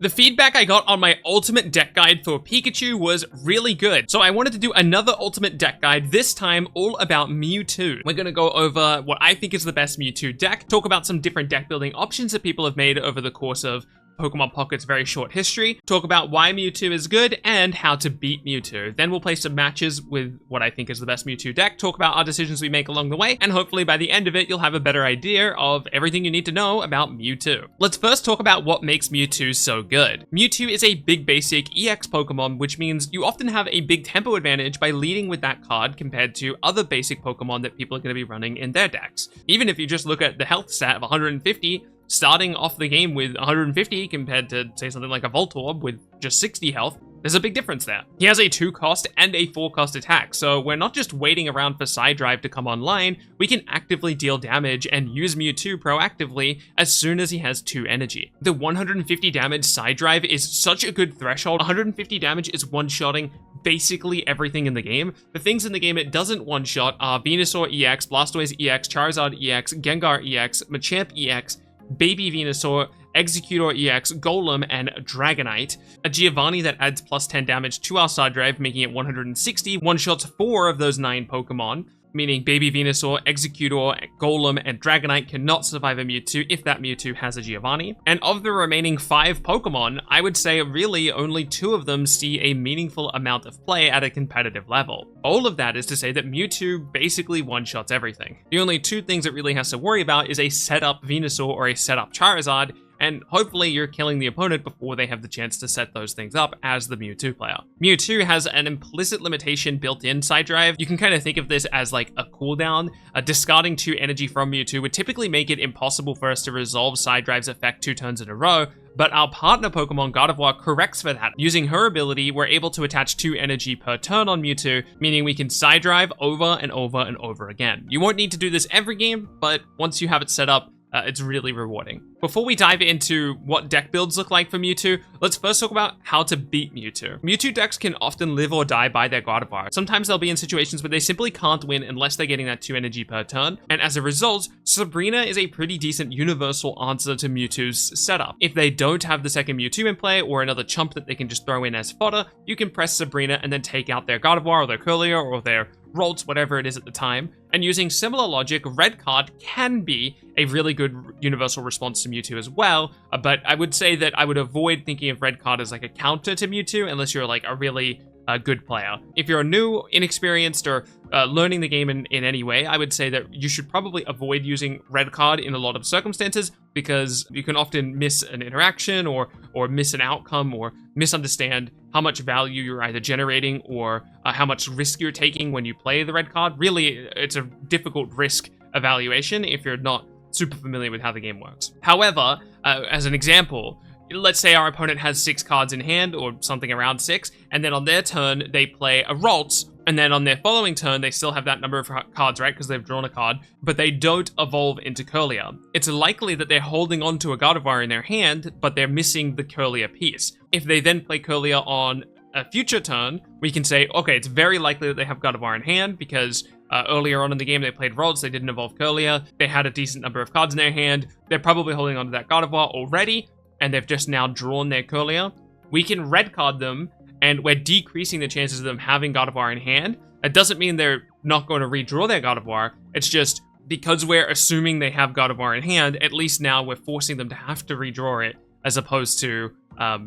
The feedback I got on my ultimate deck guide for Pikachu was really good, so I wanted to do another ultimate deck guide, this time all about Mewtwo. We're going to go over what I think is the best Mewtwo deck, talk about some different deck building options that people have made over the course of Pokemon Pocket's very short history, talk about why Mewtwo is good, and how to beat Mewtwo. Then we'll play some matches with what I think is the best Mewtwo deck, talk about our decisions we make along the way, and hopefully by the end of it, you'll have a better idea of everything you need to know about Mewtwo. Let's first talk about what makes Mewtwo so good. Mewtwo is a big basic EX Pokemon, which means you often have a big tempo advantage by leading with that card compared to other basic Pokemon that people are going to be running in their decks. Even if you just look at the health stat of 150, starting off the game with 150 compared to, say, something like a Voltorb with just 60 health, there's a big difference there. He has a 2-cost and a 4-cost attack, so we're not just waiting around for Side Drive to come online, we can actively deal damage and use Mewtwo proactively as soon as he has 2 energy. The 150 damage Side Drive is such a good threshold. 150 damage is one-shotting basically everything in the game. The things in the game it doesn't one-shot are Venusaur EX, Blastoise EX, Charizard EX, Gengar EX, Machamp EX, Baby Venusaur, Executor EX, Golem, and Dragonite. A Giovanni that adds plus 10 damage to our Side Drive, making it 160, one-shots 4 of those 9 Pokemon, meaning Baby Venusaur, Executor, Golem, and Dragonite cannot survive a Mewtwo if that Mewtwo has a Giovanni. And of the remaining 5 Pokemon, I would say really only 2 of them see a meaningful amount of play at a competitive level. All of that is to say that Mewtwo basically one-shots everything. The only 2 things it really has to worry about is a set-up Venusaur or a set-up Charizard, and hopefully you're killing the opponent before they have the chance to set those things up as the Mewtwo player. Mewtwo has an implicit limitation built in Side Drive. You can kind of think of this as like a cooldown. Discarding 2 energy from Mewtwo would typically make it impossible for us to resolve Side Drive's effect 2 turns in a row, but our partner Pokemon Gardevoir corrects for that. Using her ability, we're able to attach 2 energy per turn on Mewtwo, meaning we can Side Drive over and over and over again. You won't need to do this every game, but once you have it set up, it's really rewarding. Before we dive into what deck builds look like for Mewtwo, let's first talk about how to beat Mewtwo. Mewtwo decks can often live or die by their Gardevoir. Sometimes they'll be in situations where they simply can't win unless they're getting that 2 energy per turn, and as a result, Sabrina is a pretty decent universal answer to Mewtwo's setup. If they don't have the second Mewtwo in play or another chump that they can just throw in as fodder, you can press Sabrina and then take out their Gardevoir or their Curlier or their Ralts, whatever it is at the time. And using similar logic, Red Card can be a really good universal response to Mewtwo as well, but I would say that I would avoid thinking of Red Card as like a counter to Mewtwo unless you're like a really good player. If you're new, inexperienced, or learning the game in any way, I would say that you should probably avoid using Red Card in a lot of circumstances because you can often miss an interaction or miss an outcome or misunderstand how much value you're either generating or how much risk you're taking when you play the Red Card. Really, it's a difficult risk evaluation if you're not super familiar with how the game works. However, as an example, let's say our opponent has 6 cards in hand or something around 6, and then on their turn they play a Ralts, and then on their following turn they still have that number of cards, right, because they've drawn a card, but they don't evolve into Curlier. It's likely that they're holding on to a Gardevoir in their hand, but they're missing the Curlier piece. If they then play Curlier on a future turn, we can say, okay, it's very likely that they have Gardevoir in hand because earlier on in the game they played Ralts, they didn't evolve Curlier, they had a decent number of cards in their hand, they're probably holding on to that Gardevoir already, and they've just now drawn their Curlier. We can Red Card them, and we're decreasing the chances of them having Gardevoir in hand. It doesn't mean they're not going to redraw their Gardevoir, it's just because we're assuming they have Gardevoir in hand, at least now we're forcing them to have to redraw it, as opposed to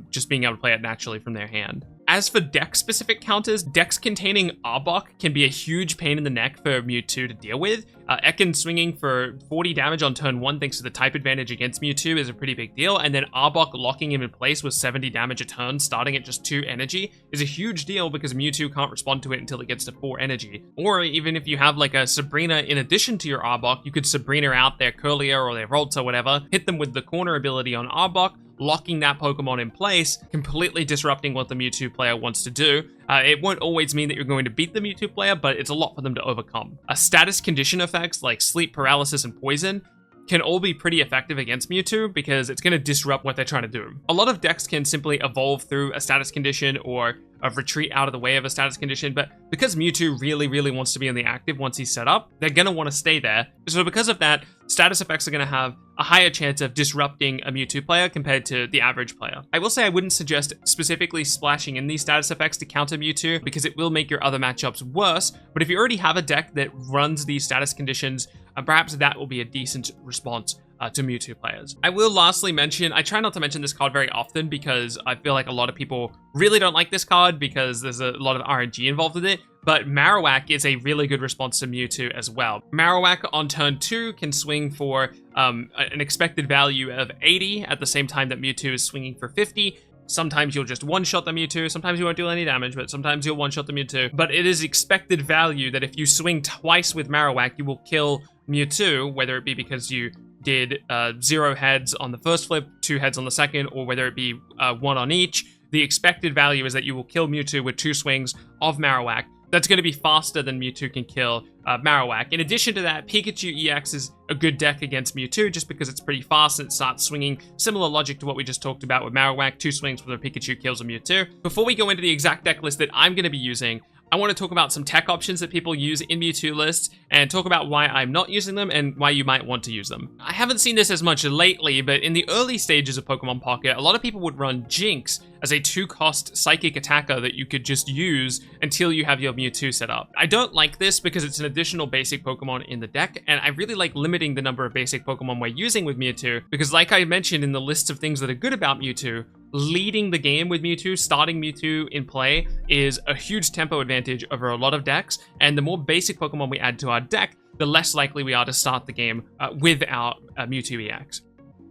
just being able to play it naturally from their hand. As for deck-specific counters, decks containing Arbok can be a huge pain in the neck for Mewtwo to deal with. Ekans swinging for 40 damage on turn 1 thanks to the type advantage against Mewtwo is a pretty big deal, and then Arbok locking him in place with 70 damage a turn, starting at just 2 energy, is a huge deal because Mewtwo can't respond to it until it gets to 4 energy. Or even if you have like a Sabrina in addition to your Arbok, you could Sabrina out their Curlier or their Ralts or whatever, hit them with the corner ability on Arbok, locking that Pokemon in place, completely disrupting what the Mewtwo player wants to do. It won't always mean that you're going to beat the Mewtwo player, but it's a lot for them to overcome. Status condition effects like sleep paralysis and poison can all be pretty effective against Mewtwo because it's going to disrupt what they're trying to do. A lot of decks can simply evolve through a status condition or a retreat out of the way of a status condition, but because Mewtwo really wants to be in the active once he's set up, they're going to want to stay there. So because of that, status effects are going to have a higher chance of disrupting a Mewtwo player compared to the average player. I will say I wouldn't suggest specifically splashing in these status effects to counter Mewtwo because it will make your other matchups worse, but if you already have a deck that runs these status conditions, perhaps that will be a decent response to Mewtwo players. I will lastly mention, I try not to mention this card very often because I feel like a lot of people really don't like this card because there's a lot of RNG involved with it, but Marowak is a really good response to Mewtwo as well. Marowak on turn 2 can swing for an expected value of 80 at the same time that Mewtwo is swinging for 50. Sometimes you'll just one-shot the Mewtwo, sometimes you won't do any damage, but sometimes you'll one-shot the Mewtwo. But it is expected value that if you swing twice with Marowak, you will kill Mewtwo, whether it be because you did 0 heads on the first flip, 2 heads on the second, or whether it be 1 on each. The expected value is that you will kill Mewtwo with 2 swings of Marowak. That's going to be faster than Mewtwo can kill Marowak. In addition to that, Pikachu EX is a good deck against Mewtwo just because it's pretty fast and it starts swinging. Similar logic to what we just talked about with Marowak, 2 swings from the Pikachu kills a Mewtwo. Before we go into the exact deck list that I'm going to be using, I want to talk about some tech options that people use in Mewtwo lists and talk about why I'm not using them and why you might want to use them. I haven't seen this as much lately, but in the early stages of Pokemon Pocket, a lot of people would run Jinx as a 2-cost psychic attacker that you could just use until you have your Mewtwo set up. I don't like this because it's an additional basic Pokemon in the deck, and I really like limiting the number of basic Pokemon we're using with Mewtwo because like I mentioned in the list of things that are good about Mewtwo, leading the game with Mewtwo, starting Mewtwo in play, is a huge tempo advantage over a lot of decks, and the more basic Pokemon we add to our deck, the less likely we are to start the game with our Mewtwo EX.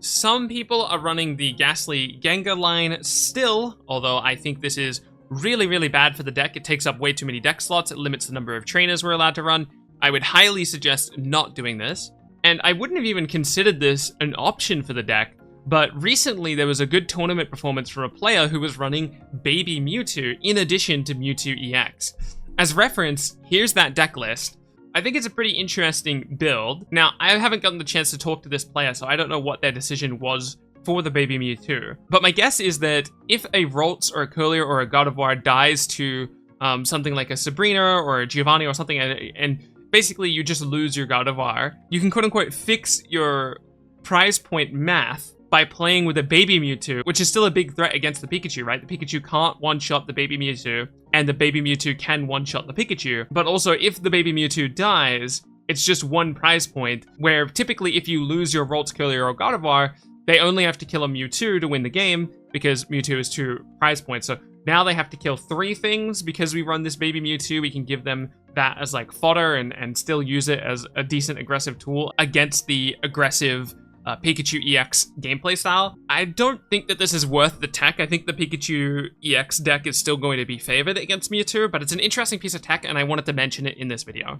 Some people are running the Ghastly Gengar line still, although I think this is really, really bad for the deck. It takes up way too many deck slots, it limits the number of trainers we're allowed to run. I would highly suggest not doing this, and I wouldn't have even considered this an option for the deck. But recently, there was a good tournament performance from a player who was running Baby Mewtwo in addition to Mewtwo EX. As reference, here's that deck list. I think it's a pretty interesting build. Now, I haven't gotten the chance to talk to this player, so I don't know what their decision was for the Baby Mewtwo. But my guess is that if a Ralts or a Curlier or a Gardevoir dies to something like a Sabrina or a Giovanni or something, and basically you just lose your Gardevoir, you can quote-unquote fix your prize point math by playing with a Baby Mewtwo, which is still a big threat against the Pikachu, right? The Pikachu can't one-shot the Baby Mewtwo, and the Baby Mewtwo can one-shot the Pikachu. But also, if the Baby Mewtwo dies, it's just 1 prize point, where typically if you lose your Ralts, Curlier, or Gardevoir, they only have to kill a Mewtwo to win the game, because Mewtwo is 2 prize points. So now they have to kill 3 things. Because we run this Baby Mewtwo, we can give them that as like fodder and still use it as a decent aggressive tool against the aggressive Pikachu EX gameplay style. I don't think that this is worth the tech. I think the Pikachu EX deck is still going to be favored against Mewtwo, but it's an interesting piece of tech and I wanted to mention it in this video.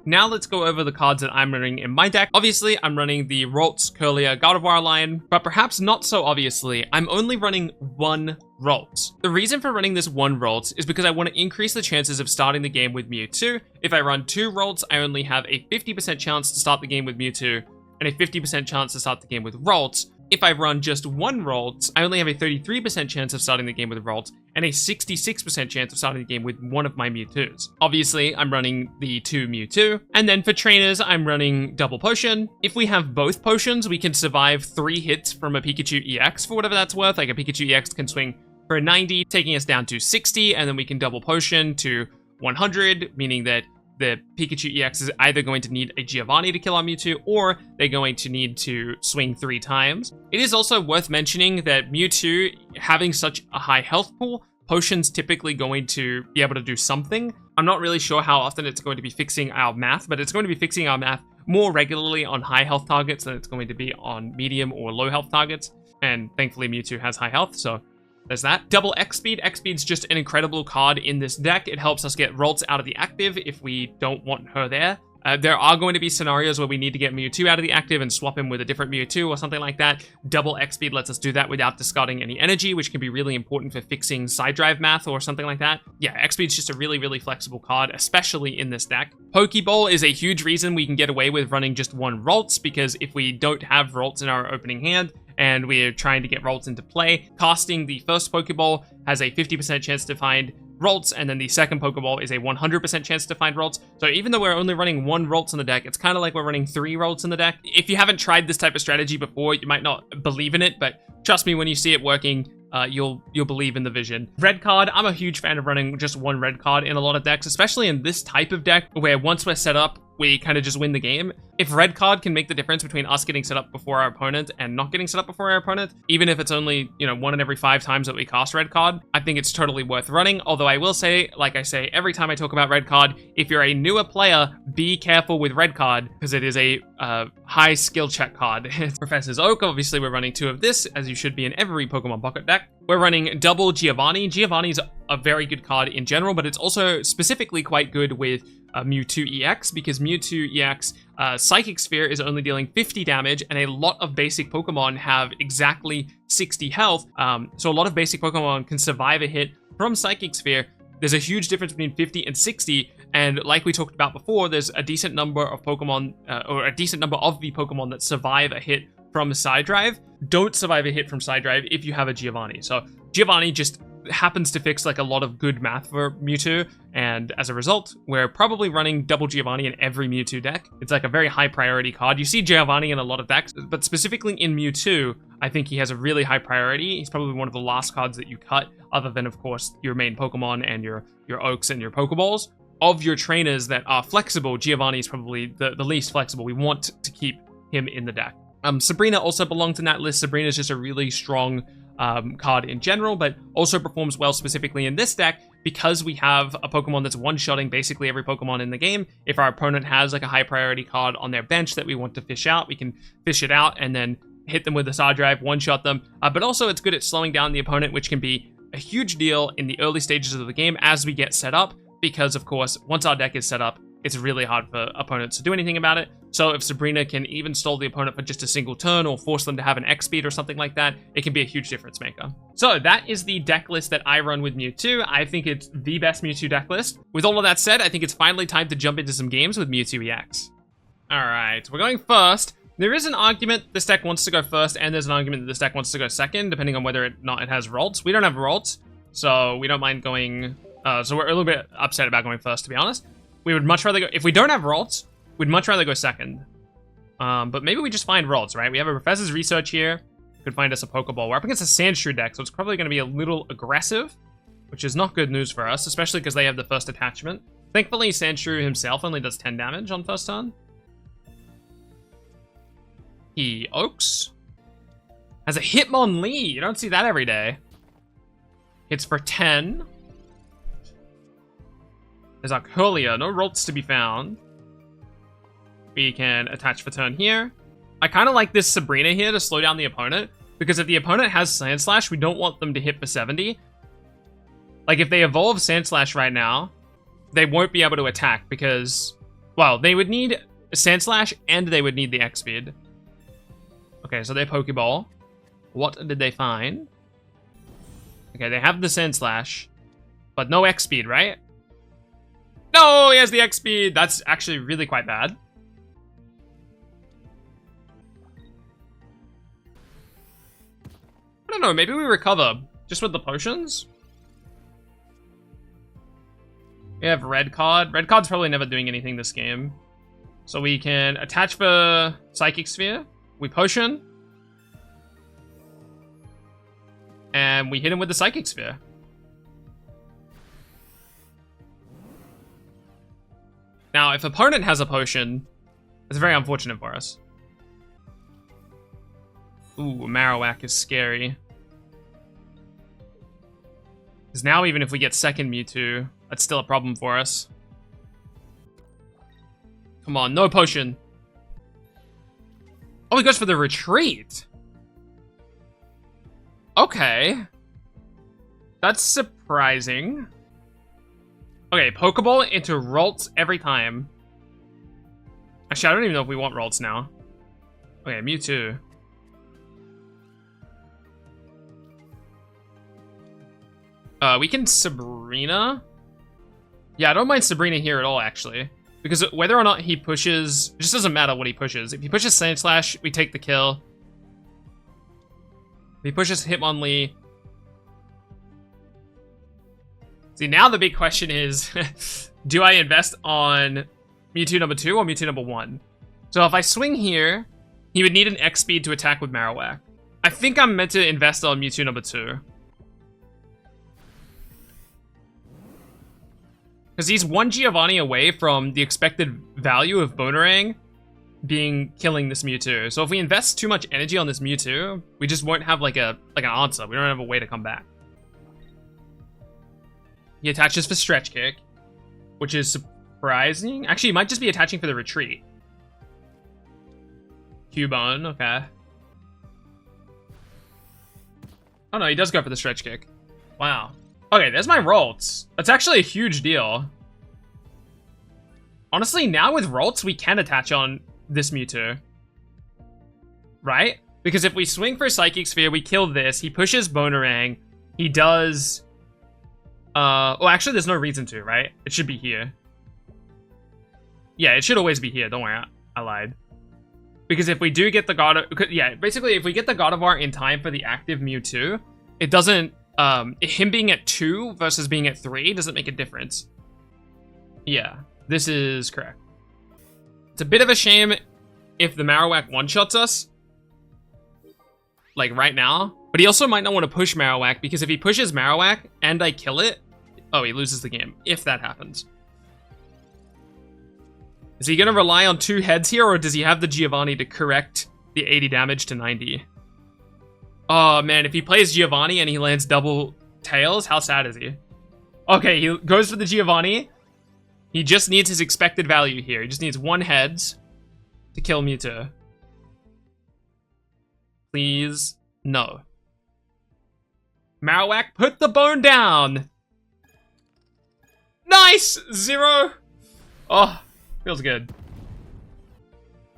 Now let's go over the cards that I'm running in my deck. Obviously, I'm running the Ralts, Curlier, Gardevoir line, but perhaps not so obviously, I'm only running 1 Ralts. The reason for running this 1 Ralts is because I want to increase the chances of starting the game with Mewtwo. If I run 2 Ralts, I only have a 50% chance to start the game with Mewtwo, and a 50% chance to start the game with Ralts. If I run just 1 Ralts, I only have a 33% chance of starting the game with Ralts, and a 66% chance of starting the game with one of my Mewtwo's. Obviously, I'm running the 2 Mewtwo, and then for trainers, I'm running Double Potion. If we have both potions, we can survive 3 hits from a Pikachu EX for whatever that's worth. Like a Pikachu EX can swing for a 90, taking us down to 60, and then we can Double Potion to 100, meaning that the Pikachu EX is either going to need a Giovanni to kill our Mewtwo, or they're going to need to swing 3 times. It is also worth mentioning that Mewtwo, having such a high health pool, Potion's typically going to be able to do something. I'm not really sure how often it's going to be fixing our math, but it's going to be fixing our math more regularly on high health targets than it's going to be on medium or low health targets. And thankfully Mewtwo has high health, so there's that. Double X-Speed. X-Speed's just an incredible card in this deck. It helps us get Ralts out of the active if we don't want her there. There are going to be scenarios where we need to get Mewtwo out of the active and swap him with a different Mewtwo or something like that. Double X-Speed lets us do that without discarding any energy, which can be really important for fixing side drive math or something like that. Yeah, X-Speed's just a really, really flexible card, especially in this deck. Pokeball is a huge reason we can get away with running just 1 Ralts, because if we don't have Ralts in our opening hand, and we're trying to get Ralts into play, casting the first Pokeball has a 50% chance to find Ralts, and then the second Pokeball is a 100% chance to find Ralts. So even though we're only running 1 Ralts in the deck, it's kind of like we're running 3 Ralts in the deck. If you haven't tried this type of strategy before, you might not believe in it, but trust me, when you see it working, you'll believe in the vision. Red card, I'm a huge fan of running just 1 red card in a lot of decks, especially in this type of deck where once we're set up, we kind of just win the game. If red card can make the difference between us getting set up before our opponent and not getting set up before our opponent, even if it's only, 1 in every 5 times that we cast red card, I think it's totally worth running. Although I will say, like I say every time I talk about red card, if you're a newer player, be careful with red card because it is a high skill check card. Professor's Oak, obviously we're running 2 of this, as you should be in every Pokemon Pocket deck. We're running double Giovanni. Giovanni's a very good card in general, but it's also specifically quite good with Mewtwo EX, because Mewtwo EX Psychic Sphere is only dealing 50 damage, and a lot of basic Pokemon have exactly 60 health. So a lot of basic Pokemon can survive a hit from Psychic Sphere. There's a huge difference between 50 and 60, and like we talked about before, there's a decent number of Pokemon, or a decent number of the Pokemon that survive a hit from Side Drive. Don't survive a hit from Side Drive if you have a Giovanni. So Giovanni just happens to fix like a lot of good math for Mewtwo, and as a result, we're probably running double Giovanni in every Mewtwo deck. It's like a very high priority card. You see Giovanni in a lot of decks, but specifically in Mewtwo, I think he has a really high priority. He's probably one of the last cards that you cut, other than, of course, your main Pokemon and your Oaks and your Pokeballs. Of your trainers that are flexible, Giovanni is probably the least flexible. We want to keep him in the deck. Sabrina also belongs in that list. Sabrina is just a really strong card in general, but also performs well specifically in this deck because we have a Pokemon that's one-shotting basically every Pokemon in the game. If our opponent has like a high priority card on their bench that we want to fish out, we can fish it out and then hit them with the Star Drive, one-shot them. But also it's good at slowing down the opponent, which can be a huge deal in the early stages of the game as we get set up, because of course, once our deck is set up, it's really hard for opponents to do anything about it. So if Sabrina can even stall the opponent for just a single turn or force them to have an X speed or something like that, it can be a huge difference maker. So that is the deck list that I run with Mewtwo. I think it's the best Mewtwo deck list. With all of that said, I think it's finally time to jump into some games with Mewtwo EX. All right, we're going first. There is an argument this deck wants to go first, and there's an argument that this deck wants to go second, depending on whether or not it has Ralts. We don't have Ralts, so we don't mind going... so we're a little bit upset about going first, to be honest. We would much rather go... If we don't have Ralts, we'd much rather go second. But maybe we just find Ralts, right? We have a Professor's Research here. Could find us a Pokeball. We're up against a Sandshrew deck, so it's probably going to be a little aggressive, which is not good news for us, especially because they have the first attachment. Thankfully, Sandshrew himself only does 10 damage on first turn. He Oaks. Has a Hitmonlee. You don't see that every day. Hits for 10. There's Arcolia. No Ralts to be found. We can attach for turn here. I kind of like this Sabrina here to slow down the opponent, because if the opponent has Sandslash, we don't want them to hit for 70. Like, if they evolve Sandslash right now, they won't be able to attack because, well, they would need Sandslash and they would need the X-Speed. Okay, so they Pokeball. What did they find? Okay, they have the Sandslash, but no X-Speed, right? No, he has the X-Speed. That's actually really quite bad. I don't know, maybe we recover just with the potions? We have Red Card. Red Card's probably never doing anything this game. So we can attach for Psychic Sphere. We potion. And we hit him with the Psychic Sphere. Now, if opponent has a potion, it's very unfortunate for us. Ooh, Marowak is scary. Because now even if we get second Mewtwo, that's still a problem for us. Come on, no potion. Oh, he goes for the retreat. Okay. That's surprising. Okay, Pokeball into Ralts every time. Actually, I don't even know if we want Ralts now. Okay, Mewtwo. We can Sabrina. Yeah, I don't mind Sabrina here at all, actually. Because whether or not he pushes... It just doesn't matter what he pushes. If he pushes Sandslash, we take the kill. If he pushes Hitmonlee... See, now the big question is, do I invest on Mewtwo number 2 or Mewtwo number 1? So if I swing here, he would need an X speed to attack with Marowak. I think I'm meant to invest on Mewtwo number 2. Because he's one Giovanni away from the expected value of Bonerang killing this Mewtwo. So if we invest too much energy on this Mewtwo, we just won't have like an answer. We don't have a way to come back. He attaches for Stretch Kick, which is surprising. Actually, he might just be attaching for the retreat. Cubone, okay. Oh no, he does go for the Stretch Kick. Wow. Okay, there's my Rolts. That's actually a huge deal. Honestly, now with Rolts, we can attach on this Mewtwo. Right? Because if we swing for Psychic Sphere, we kill this, he pushes Bonerang, he does... well, actually, there's no reason to, right? It should be here. Yeah, it should always be here. Don't worry, I lied. Because if we do get the Gardevoir... Yeah, basically, if we get the Gardevoir in time for the active Mewtwo, it doesn't... him being at 2 versus being at 3 doesn't make a difference. Yeah, this is correct. It's a bit of a shame if the Marowak one-shots us. Like, right now. But he also might not want to push Marowak, because if he pushes Marowak and I kill it... Oh, he loses the game, if that happens. Is he going to rely on 2 heads here, or does he have the Giovanni to correct the 80 damage to 90? Oh, man, if he plays Giovanni and he lands double tails, how sad is he? Okay, he goes for the Giovanni. He just needs his expected value here. He just needs 1 heads to kill Mewtwo. Please, no. Marowak, put the bone down! Nice! 0! Oh, feels good.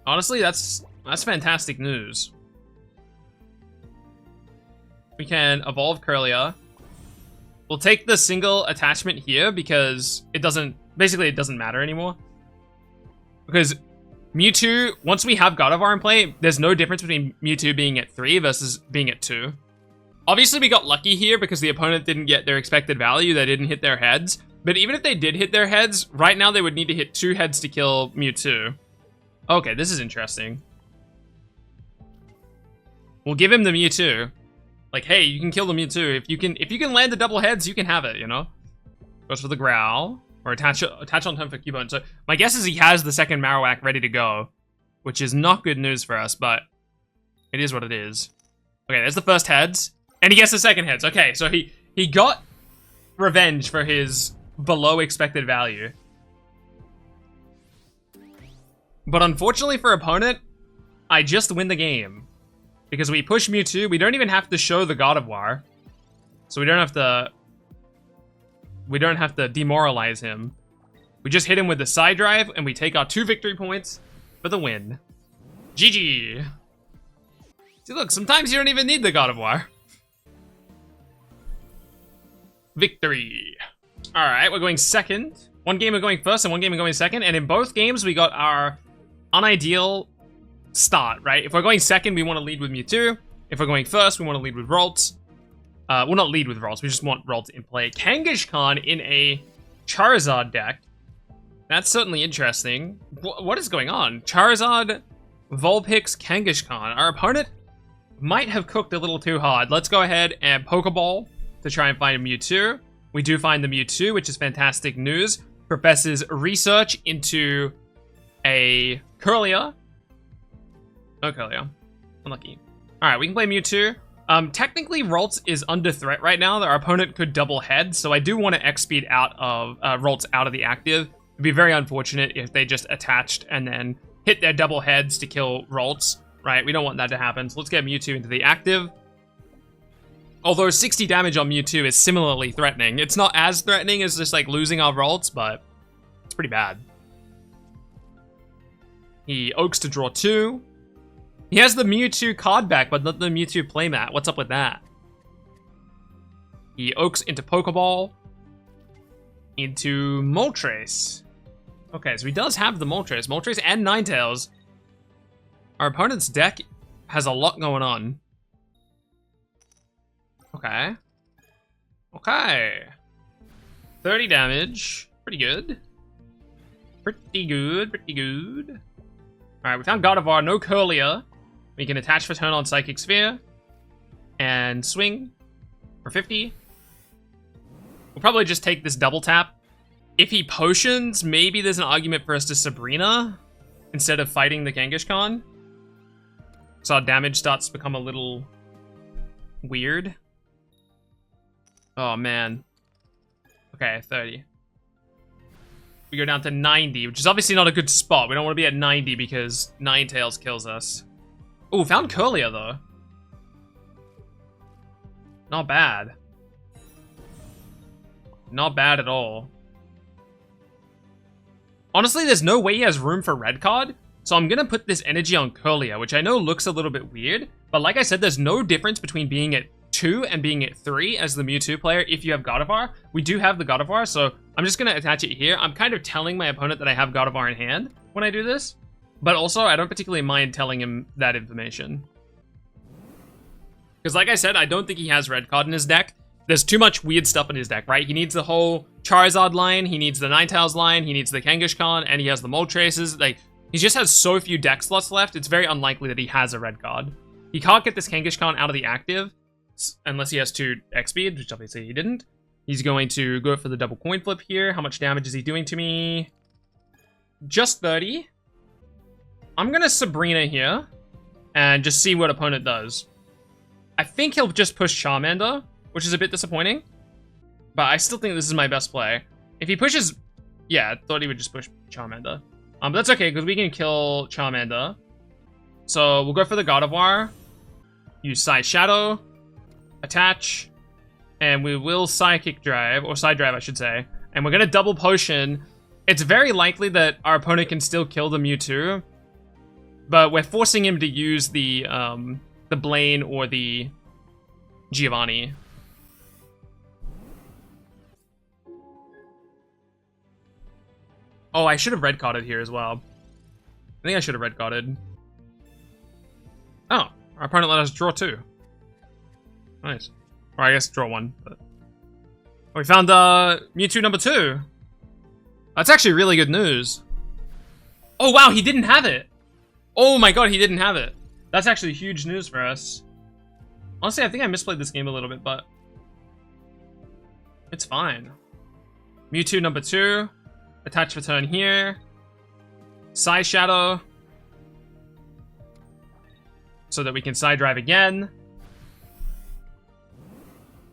Honestly, that's fantastic news. We can evolve Curlia. We'll take the single attachment here because it doesn't matter anymore. Because Mewtwo, once we have Gardevoir in play, there's no difference between Mewtwo being at 3 versus being at 2. Obviously, we got lucky here because the opponent didn't get their expected value. They didn't hit their heads. But even if they did hit their heads, right now they would need to hit 2 heads to kill Mewtwo. Okay, this is interesting. We'll give him the Mewtwo. Like, hey, you can kill the Mewtwo. If you can land the double heads, you can have it, you know? Goes for the Growl. Or attach on time for Cubone. So my guess is he has the second Marowak ready to go. Which is not good news for us, but it is what it is. Okay, there's the first heads. And he gets the second heads. Okay, so he got revenge for his below expected value. But unfortunately for opponent, I just win the game. Because we push Mewtwo, we don't even have to show the Gardevoir. So we don't have to demoralize him. We just hit him with the side drive, and we take our 2 victory points for the win. GG. See, look, sometimes you don't even need the Gardevoir. Victory. Alright, we're going second. One game we're going first, and one game we're going second. And in both games, we got our unideal start, right? If we're going second, we want to lead with Mewtwo. If we're going first, we want to lead with Rolts. Well, not lead with Rolts, we just want Rolts in play. Kangaskhan in a Charizard deck. That's certainly interesting. What is going on? Charizard, Vulpix, Kangaskhan. Our opponent might have cooked a little too hard. Let's go ahead and Pokeball to try and find a Mewtwo. We do find the Mewtwo, which is fantastic news. Professor's research into a Curlia. No Curlia. Unlucky. Alright, we can play Mewtwo. Technically, Rolts is under threat right now. Our opponent could double head, so I do want to X-Speed out of Rolts out of the active. It'd be very unfortunate if they just attached and then hit their double heads to kill Rolts, right? We don't want that to happen, so let's get Mewtwo into the active. Although 60 damage on Mewtwo is similarly threatening. It's not as threatening as just like losing our Rolts, but it's pretty bad. He Oaks to draw 2. He has the Mewtwo card back, but not the Mewtwo playmat. What's up with that? He Oaks into Pokeball. Into Moltres. Okay, so he does have the Moltres. Moltres and Ninetales. Our opponent's deck has a lot going on. Okay. Okay. 30 damage. Pretty good. Pretty good, pretty good. Alright, we found Gardevoir, no Curlier. We can attach for turn on Psychic Sphere. And swing for 50. We'll probably just take this double tap. If he potions, maybe there's an argument for us to Sabrina instead of fighting the Kangaskhan. So our damage starts to become a little weird. Oh, man. Okay, 30. We go down to 90, which is obviously not a good spot. We don't want to be at 90 because Ninetales kills us. Oh, found Curlier, though. Not bad. Not bad at all. Honestly, there's no way he has room for red card, so I'm gonna put this energy on Curlier, which I know looks a little bit weird, but like I said, there's no difference between being at 2 and being at 3 as the Mewtwo player if you have Gardevoir. We do have the Gardevoir, so I'm just gonna attach it here. I'm kind of telling my opponent that I have Gardevoir in hand when I do this, but also I don't particularly mind telling him that information. Because like I said, I don't think he has red card in his deck. There's too much weird stuff in his deck, right? He needs the whole Charizard line, he needs the Ninetales line, he needs the Kangaskhan, and he has the Moltres. Like, he just has so few deck slots left, it's very unlikely that he has a red card. He can't get this Kangaskhan out of the active, unless he has 2 X-Speed, which obviously he didn't. He's going to go for the double coin flip here. How much damage is he doing to me? Just 30. I'm gonna Sabrina here, and just see what opponent does. I think he'll just push Charmander, which is a bit disappointing. But I still think this is my best play. If he pushes... Yeah, I thought he would just push Charmander. But that's okay, because we can kill Charmander. So we'll go for the Gardevoir. Use Psy Shadow. Attach. And we will Psychic Drive, or Side Drive, I should say. And we're going to double Potion. It's very likely that our opponent can still kill the Mewtwo. But we're forcing him to use the Blaine or the Giovanni. Oh, I should have red carded here as well. I think I should have red carded. Oh, our opponent let us draw 2. Nice. Or I guess draw 1. But... Oh, we found Mewtwo number 2. That's actually really good news. Oh wow, he didn't have it. Oh my god, he didn't have it. That's actually huge news for us. Honestly, I think I misplayed this game a little bit, but it's fine. Mewtwo number 2. Attach for turn here. Psy Shadow. So that we can Side Drive again.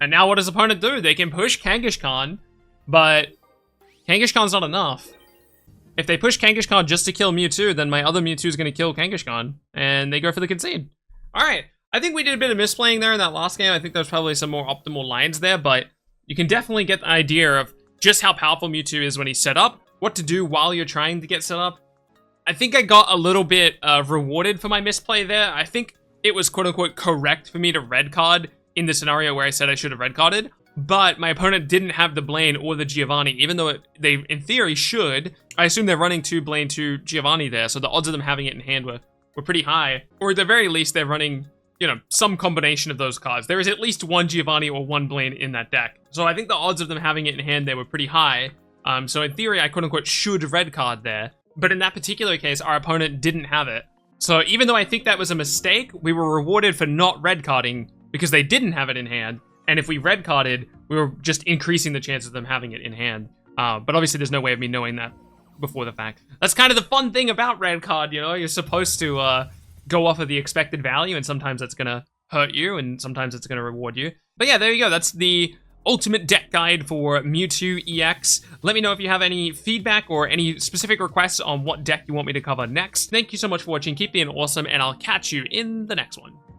And now what does opponent do? They can push Kangaskhan, but Kangaskhan's not enough. If they push Kangaskhan just to kill Mewtwo, then my other Mewtwo is going to kill Kangaskhan. And they go for the concede. Alright, I think we did a bit of misplaying there in that last game. I think there's probably some more optimal lines there, but you can definitely get the idea of just how powerful Mewtwo is when he's set up, what to do while you're trying to get set up. I think I got a little bit rewarded for my misplay there. I think it was quote-unquote correct for me to red card in the scenario where I said I should have red carded, but my opponent didn't have the Blaine or the Giovanni, even though they, in theory, should. I assume they're running 2 Blaine, 2 Giovanni there, so the odds of them having it in hand were pretty high. Or at the very least, they're running, you know, some combination of those cards. There is at least 1 Giovanni or 1 Blaine in that deck. So I think the odds of them having it in hand there were pretty high. So in theory, I quote-unquote should red card there. But in that particular case, our opponent didn't have it. So even though I think that was a mistake, we were rewarded for not red carding because they didn't have it in hand. And if we red carded, we were just increasing the chances of them having it in hand. But obviously there's no way of me knowing that before the fact. That's kind of the fun thing about red card, you know? You're supposed to go off of the expected value, and sometimes that's gonna hurt you, and sometimes it's gonna reward you. But yeah, there you go. That's the ultimate deck guide for Mewtwo EX. Let me know if you have any feedback or any specific requests on what deck you want me to cover next. Thank you so much for watching. Keep being awesome, and I'll catch you in the next one.